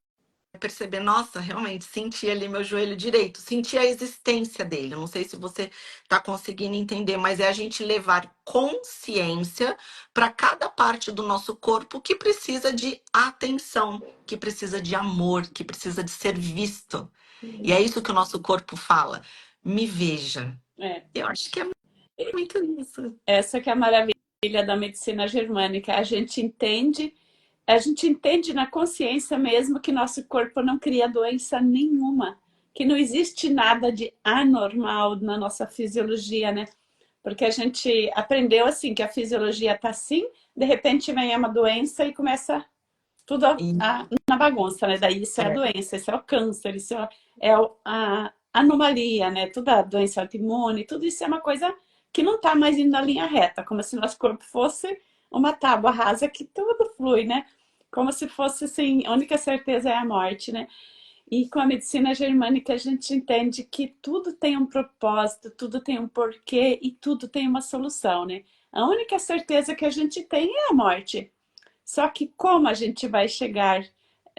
perceber, nossa, realmente, senti ali meu joelho direito, senti a existência dele. Eu não sei se você está conseguindo entender, mas é a gente levar consciência para cada parte do nosso corpo que precisa de atenção, que precisa de amor, que precisa de ser visto. E é isso que o nosso corpo fala. Me veja. É. Eu acho que é muito isso. Essa que é a maravilha da medicina germânica. A gente entende na consciência mesmo que nosso corpo não cria doença nenhuma, que não existe nada de anormal na nossa fisiologia, né? Porque a gente aprendeu assim que a fisiologia tá assim, de repente vem uma doença e começa tudo na bagunça, né? Daí isso é a É, doença, isso é o câncer, isso a anomalia, né? Toda a doença autoimune, tudo isso é uma coisa que não está mais indo na linha reta, como se nosso corpo fosse uma tábua rasa que tudo flui, né? Como se fosse assim, a única certeza é a morte, né? E com a medicina germânica a gente entende que tudo tem um propósito, tudo tem um porquê e tudo tem uma solução, né? A única certeza que a gente tem é a morte. Só que como a gente vai chegar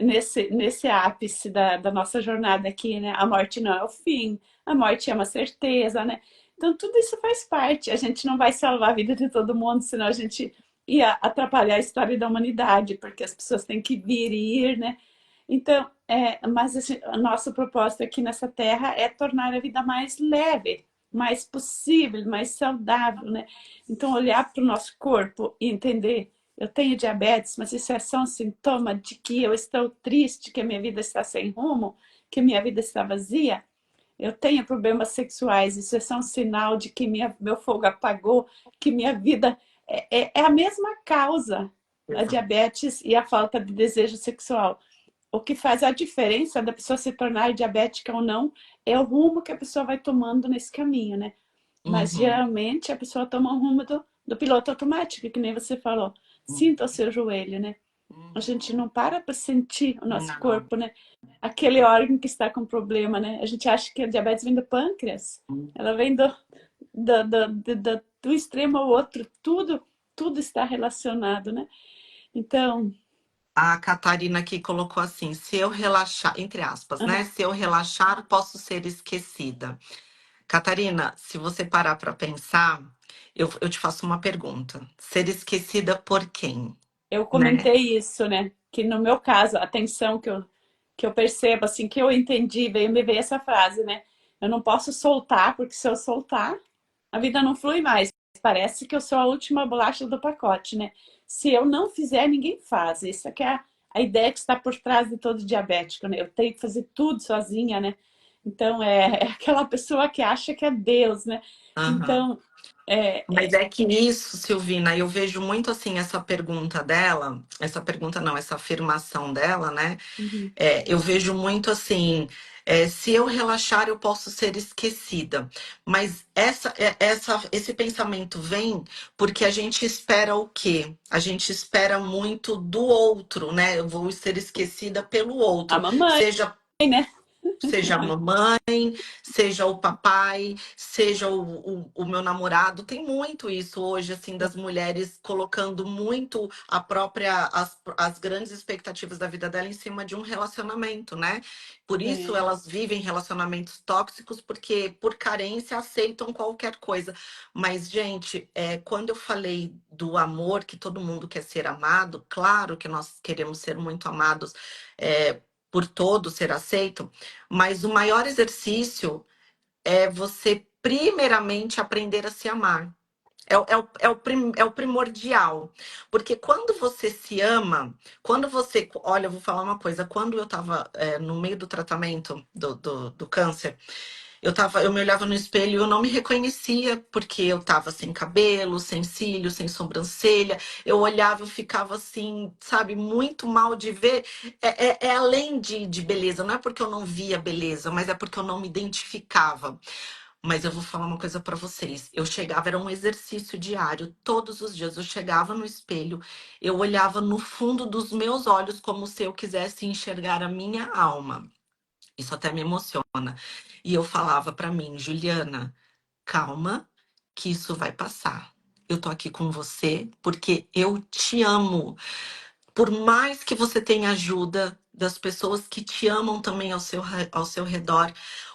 nesse ápice da nossa jornada aqui, né? A morte não é o fim, a morte é uma certeza, né? Então tudo isso faz parte. A gente não vai salvar a vida de todo mundo, senão a gente ia atrapalhar a história da humanidade, porque as pessoas têm que vir e ir, né? Então, mas assim, o nosso propósito aqui nessa terra é tornar a vida mais leve, mais possível, mais saudável, né? Então, olhar para o nosso corpo e entender, eu tenho diabetes, mas isso é só um sintoma de que eu estou triste, que a minha vida está sem rumo, que a minha vida está vazia. Eu tenho problemas sexuais, isso é só um sinal de que meu fogo apagou, que minha vida é a mesma causa, a exato. diabetes e a falta de desejo sexual. O que faz a diferença da pessoa se tornar diabética ou não é o rumo que a pessoa vai tomando nesse caminho, né? Mas Uhum, geralmente a pessoa toma um rumo do piloto automático, que nem você falou. uhum, Sinta o seu joelho, né? A gente uhum. não para sentir o nosso Não. corpo, né? Aquele órgão que está com problema, né? A gente acha que a diabetes vem do pâncreas, ela vem do extremo ao outro, tudo está relacionado, né? Então, A Catarina aqui colocou assim: se eu relaxar, entre aspas, né? aham, Se eu relaxar, posso ser esquecida. Catarina, se você parar para pensar, eu te faço uma pergunta: ser esquecida por quem? eu Né? comentei isso, né? Que no meu caso, a atenção que eu percebo, assim, que eu entendi, me veio essa frase, né? Eu não posso soltar, porque se eu soltar, a vida não flui mais. Parece que eu sou a última bolacha do pacote, né? Se eu não fizer, ninguém faz. Isso é que é a ideia que está por trás de todo diabético, né? Eu tenho que fazer tudo sozinha, né? Então, é aquela pessoa que acha que é Deus, né? Aham. Então, é, Mas é que isso, Silvina, eu vejo muito assim essa pergunta dela, essa pergunta não, essa afirmação dela, né? uhum. Eu vejo muito assim, se eu relaxar, eu posso ser esquecida. Mas esse pensamento vem porque a gente espera o quê? A gente espera muito do outro, né? Eu vou ser esquecida pelo A outro, mamãe, né? seja a mamãe, seja o papai, seja o meu namorado. Tem muito isso hoje, assim, das mulheres colocando muito as grandes expectativas da vida dela em cima de um relacionamento, né? Por isso É. elas vivem relacionamentos tóxicos, porque por carência aceitam qualquer coisa. Mas, gente, quando eu falei do amor, que todo mundo quer ser amado, claro que nós queremos ser muito amados, por todos, ser aceito, mas o maior exercício é você, primeiramente, aprender a se amar. É o primordial. Porque quando você se ama, quando você. Olha, eu vou falar uma coisa. Quando eu estava no meio do tratamento do câncer, eu me olhava no espelho e eu não me reconhecia, porque eu tava sem cabelo, sem cílios, sem sobrancelha. Eu olhava, eu ficava assim, sabe, muito mal de ver. É além de beleza, não é porque eu não via beleza, mas é porque eu não me identificava. Mas eu vou falar uma coisa pra vocês. Eu chegava, era um exercício diário, todos os dias. Eu chegava no espelho, eu olhava no fundo dos meus olhos como se eu quisesse enxergar a minha alma. Isso até me emociona. E eu falava pra mim, Juliana, calma, que isso vai passar. Eu tô aqui com você porque eu te amo. Por mais que você tenha ajuda das pessoas que te amam também ao seu redor,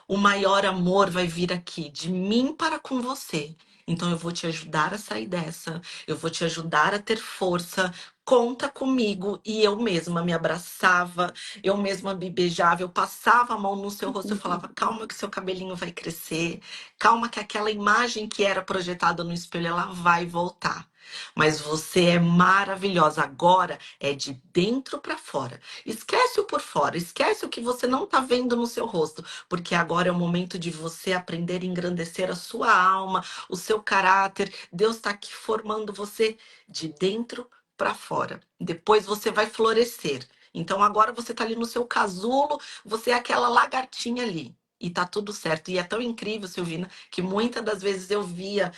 o maior amor vai vir aqui, de mim para com você. Então eu vou te ajudar a sair dessa, eu vou te ajudar a ter força. Conta comigo. E eu mesma me abraçava, eu mesma me beijava, eu passava a mão no seu rosto, eu falava: calma, que seu cabelinho vai crescer, calma, que aquela imagem que era projetada no espelho, ela vai voltar. Mas você é maravilhosa. Agora é de dentro para fora. Esquece o por fora, esquece o que você não está vendo no seu rosto, porque agora é o momento de você aprender a engrandecer a sua alma, o seu caráter. Deus está aqui formando você de dentro para fora. Depois você vai florescer. Então agora você tá ali no seu casulo, você é aquela lagartinha ali. E tá tudo certo. E é tão incrível, Silvina, que muitas das vezes eu via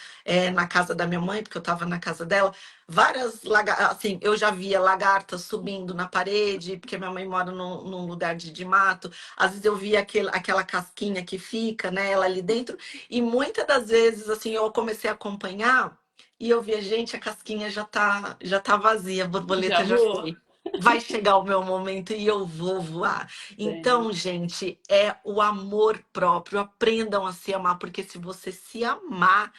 na casa da minha mãe, porque eu tava na casa dela, várias lagartas, assim, eu já via lagartas subindo na parede, porque minha mãe mora num lugar de mato. Às vezes eu via aquela casquinha que fica, né, ela ali dentro. E muitas das vezes, assim, eu comecei a acompanhar e eu via, gente, a casquinha já tá vazia, a Já borboleta já voou? foi. Vai chegar o meu momento e eu vou voar. Sim. Então, gente, é o amor próprio. Aprendam a se amar, porque se você se amar,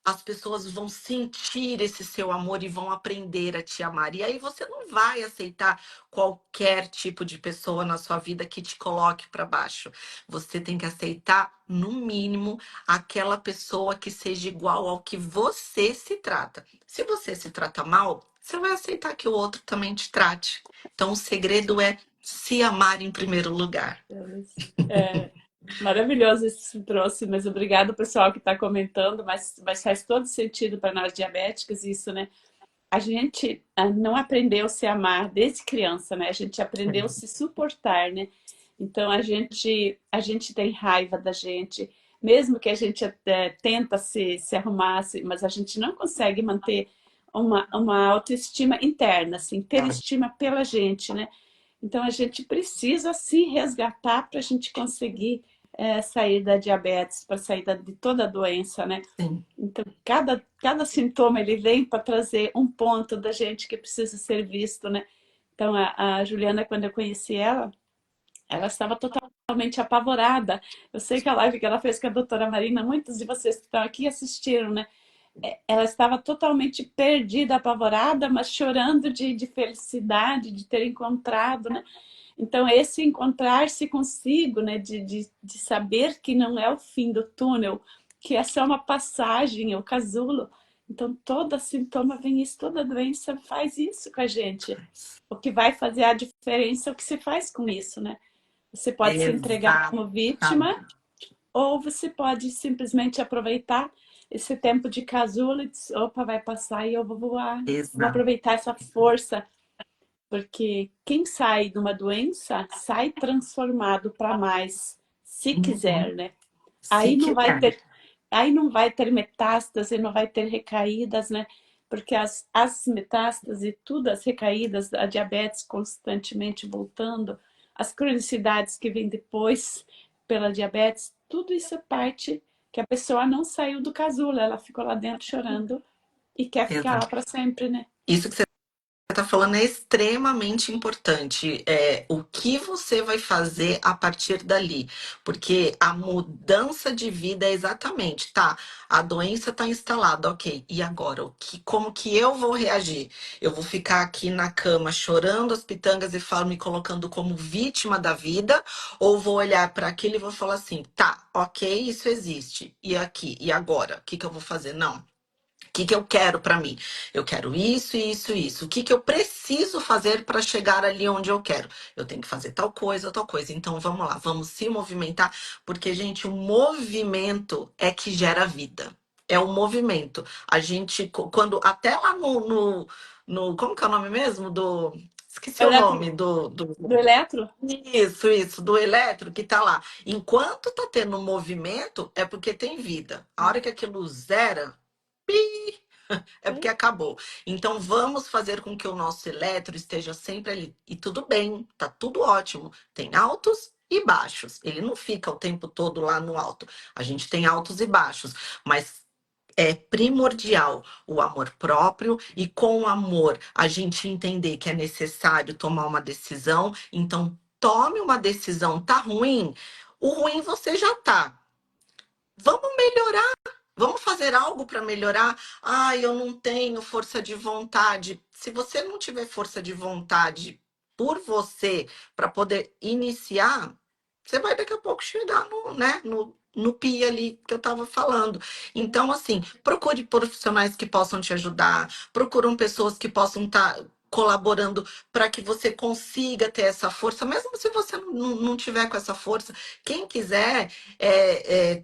as pessoas vão sentir esse seu amor e vão aprender a te amar. E aí você não vai aceitar qualquer tipo de pessoa na sua vida que te coloque para baixo. Você tem que aceitar, no mínimo, aquela pessoa que seja igual ao que você se trata. Se você se trata mal, você vai aceitar que o outro também te trate. Então, o segredo é se amar em primeiro lugar. É, maravilhoso isso que você trouxe, mas obrigado pessoal que está comentando, mas faz todo sentido para nós diabéticas isso, né? A gente não aprendeu a se amar desde criança, né? A gente aprendeu a se suportar, né? Então a gente tem raiva da gente, mesmo que a gente até tenta se arrumar, mas a gente não consegue manter uma autoestima interna, assim, ter estima pela gente, né? Então a gente precisa se resgatar para a gente conseguir sair da diabetes, para sair de toda a doença, né? Sim, Então, cada sintoma ele vem para trazer um ponto da gente que precisa ser visto, né? Então, a Juliana, quando eu conheci ela estava totalmente apavorada. Eu sei que a live que ela fez com a doutora Marina, muitos de vocês que estão aqui assistiram, né? Ela estava totalmente perdida, apavorada, mas chorando de felicidade, de ter encontrado, né? Então, esse encontrar-se consigo, né, de saber que não é o fim do túnel, que é só uma passagem, é o casulo. Então, todo sintoma vem isso, toda doença faz isso com a gente. O que vai fazer a diferença é o que você faz com isso, né? Você pode se entregar como vítima exatamente. ou você pode simplesmente aproveitar esse tempo de casulo e dizer, opa, vai passar e eu vou voar. Vou Exato. aproveitar essa força porque quem sai de uma doença sai transformado para mais, se quiser, Uhum. né? Se Aí não vai quiser. ter, aí não vai ter metástase, não vai ter recaídas, né? Porque as metástases, tudo, as recaídas, a diabetes constantemente voltando, as cronicidades que vêm depois pela diabetes, tudo isso é parte que a pessoa não saiu do casulo, ela ficou lá dentro chorando e quer ficar lá Exato. para sempre, né? Isso que você está falando é extremamente importante. É o que você vai fazer a partir dali. Porque a mudança de vida é exatamente, tá? A doença está instalada, ok. E agora? Como que eu vou reagir? Eu vou ficar aqui na cama chorando as pitangas e falo, me colocando como vítima da vida? Ou vou olhar para aquilo e vou falar assim, tá, ok, isso existe. E aqui? E agora? O que que eu vou fazer? Não. O que que eu quero para mim? Eu quero isso, isso, isso. O que que eu preciso fazer para chegar ali onde eu quero? Eu tenho que fazer tal coisa, tal coisa. Então vamos lá, vamos se movimentar, porque, gente, o movimento é que gera vida. É o movimento. A gente, quando até lá como que é o nome mesmo? Esqueci o Eletro, nome do eletro? isso, do elétron que tá lá. Enquanto tá tendo movimento, é porque tem vida. A hora que aquilo zera, é porque acabou. Então vamos fazer com que o nosso elétron esteja sempre ali. E tudo bem, tá tudo ótimo. Tem altos e baixos. Ele não fica o tempo todo lá no alto. A gente tem altos e baixos, mas é primordial o amor próprio e com o amor a gente entender que é necessário tomar uma decisão. Então tome uma decisão, tá ruim? O ruim você já tá. Vamos melhorar. Vamos fazer algo para melhorar? Ah, eu não tenho força de vontade. Se você não tiver força de vontade por você para poder iniciar, você vai daqui a pouco chegar no PI ali que eu estava falando. Então, assim, procure profissionais que possam te ajudar, procuram pessoas que possam estar colaborando para que você consiga ter essa força, mesmo se você não tiver com essa força. Quem quiser,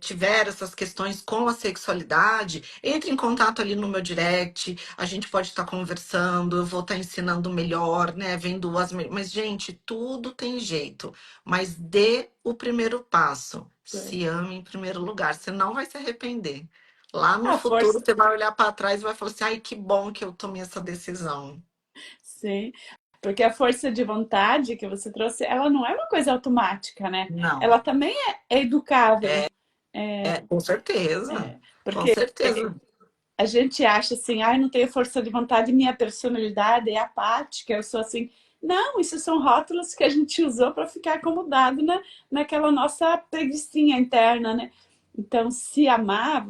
tiver essas questões com a sexualidade, entre em contato ali no meu direct, a gente pode estar conversando, eu vou estar ensinando melhor, né? Vendo Mas, gente, tudo tem jeito, mas dê o primeiro passo. É. Se ame em primeiro lugar, você não vai se arrepender. Lá no A futuro, força, você vai olhar para trás e vai falar assim: ai, que bom que eu tomei essa decisão. sim. Porque a força de vontade que você trouxe, ela não é uma coisa automática, né? Não, Ela também é educável. com certeza, com Porque certeza. a gente acha assim, ai, não tenho força de vontade, minha personalidade é apática, eu sou assim. Não, isso são rótulos que a gente usou para ficar acomodado naquela nossa preguicinha interna, né? Então, se amar,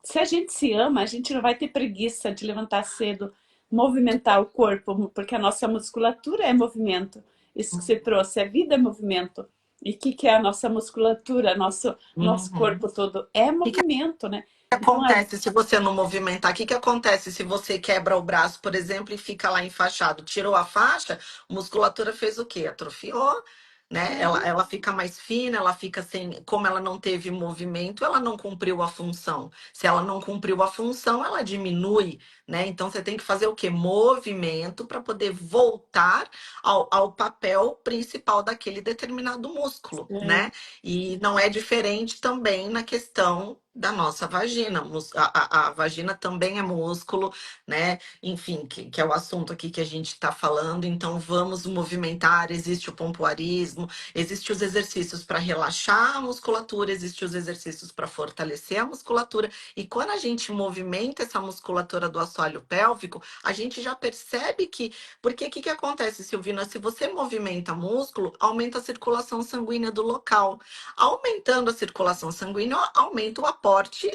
se a gente se ama, a gente não vai ter preguiça de levantar cedo, movimentar o corpo, porque a nossa musculatura é movimento. Isso que você trouxe, a vida é movimento. E o que é a nossa musculatura, nosso Uhum. corpo todo? É O que movimento, né? Então, acontece se você não movimentar? O que acontece se você quebra o braço, por exemplo, e fica lá enfaixado? Tirou a faixa, a musculatura fez o quê? Atrofiou, né? Ela fica mais fina, ela fica sem. Como ela não teve movimento, ela não cumpriu a função. Se ela não cumpriu a função, ela diminui, né? Então você tem que fazer o quê? Movimento para poder voltar ao papel principal daquele determinado músculo, é, né? E não é diferente também na questão da nossa vagina. A vagina também é músculo, né? Enfim, que é o assunto aqui que a gente está falando. Então, vamos movimentar. Existe o pompoarismo, existe os exercícios para relaxar a musculatura, existe os exercícios para fortalecer a musculatura. E quando a gente movimenta essa musculatura do assoalho pélvico, a gente já percebe que. Porque o que acontece, Silvina? Se você movimenta músculo, aumenta a circulação sanguínea do local. Aumentando a circulação sanguínea, aumenta o aporte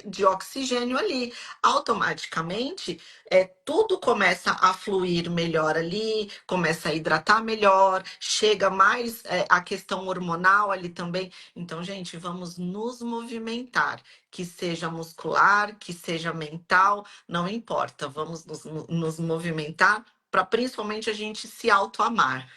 de oxigênio ali. Automaticamente, tudo começa a fluir melhor ali, começa a hidratar melhor, chega mais a questão hormonal ali também. Então, gente, vamos nos movimentar, que seja muscular, que seja mental, não importa. Vamos nos movimentar para principalmente a gente se auto-amar.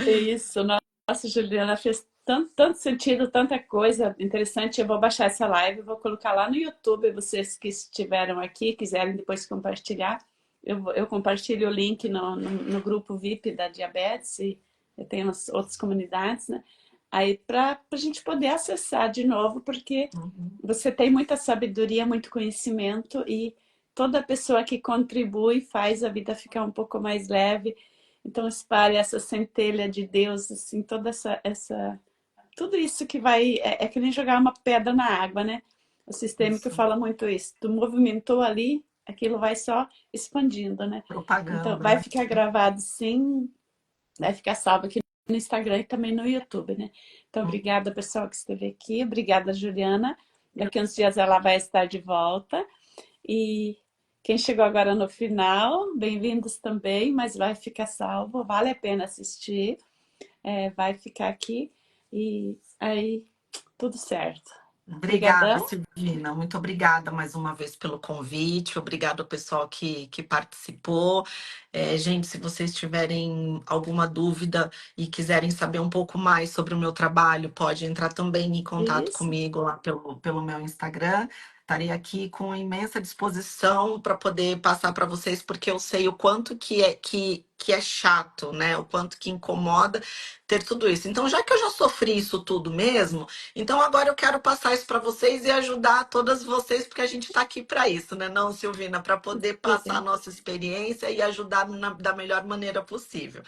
isso. Nossa, Juliana, fez tanto sentido, tanta coisa interessante. Eu vou baixar essa live, vou colocar lá no YouTube. Vocês que estiveram aqui, quiserem depois compartilhar, eu compartilho o link no grupo VIP da diabetes e eu tenho as outras comunidades, né? Aí para a gente poder acessar de novo, porque Uhum. você tem muita sabedoria, muito conhecimento e toda pessoa que contribui faz a vida ficar um pouco mais leve. Então espalhe essa centelha de Deus, assim, toda tudo isso que vai, é que nem jogar uma pedra na água, né? O sistêmico Isso, fala muito isso. Tu movimentou ali, aquilo vai só expandindo, né? Então propaganda, vai né? ficar gravado sim, vai ficar salvo aqui no Instagram e também no YouTube, né? Então, obrigada, pessoal, que esteve aqui. Obrigada, Juliana. Daqui a uns dias ela vai estar de volta. E quem chegou agora no final, bem-vindos também, mas vai ficar salvo. Vale a pena assistir. Vai ficar aqui. E aí, tudo certo. Obrigada, Obrigadão. Silvina. Muito obrigada mais uma vez pelo convite. Obrigado ao pessoal que participou. Gente, se vocês tiverem alguma dúvida e quiserem saber um pouco mais sobre o meu trabalho, pode entrar também em contato Isso, comigo lá pelo meu Instagram. Estarei aqui com imensa disposição para poder passar para vocês, porque eu sei o quanto que é chato, né? O quanto que incomoda ter tudo isso. Então, já que eu já sofri isso tudo mesmo. Então agora eu quero passar isso para vocês e ajudar todas vocês, porque a gente está aqui para isso, né, não, Silvina? Para poder passar a sim, nossa experiência e ajudar da melhor maneira possível.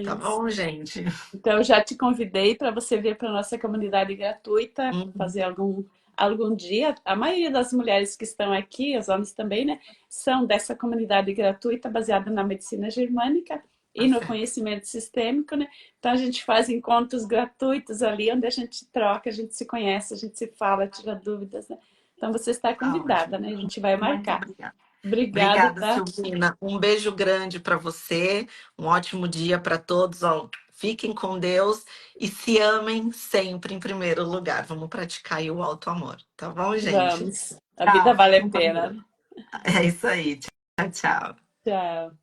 Tá isso. bom, gente? Então, eu já te convidei para você vir para a nossa comunidade gratuita, Uhum, fazer algum dia. A maioria das mulheres que estão aqui, os homens também, né, são dessa comunidade gratuita baseada na medicina germânica tá e no certo. conhecimento sistêmico, né? Então, a gente faz encontros gratuitos ali, onde a gente troca, a gente se conhece, a gente se fala, tira dúvidas, né? Então, você está Tá convidada, ótimo. né? A gente vai Muito marcar. obrigada. Obrigada, Obrigada, tá? Silvina. Um beijo grande para você. Um ótimo dia para todos. Ó, fiquem com Deus e se amem sempre em primeiro lugar. Vamos praticar aí o alto amor, tá bom, gente? Vamos. A vida Tchau, vale a fiquem com pena, Deus. né? É isso aí. Tchau, tchau. Tchau.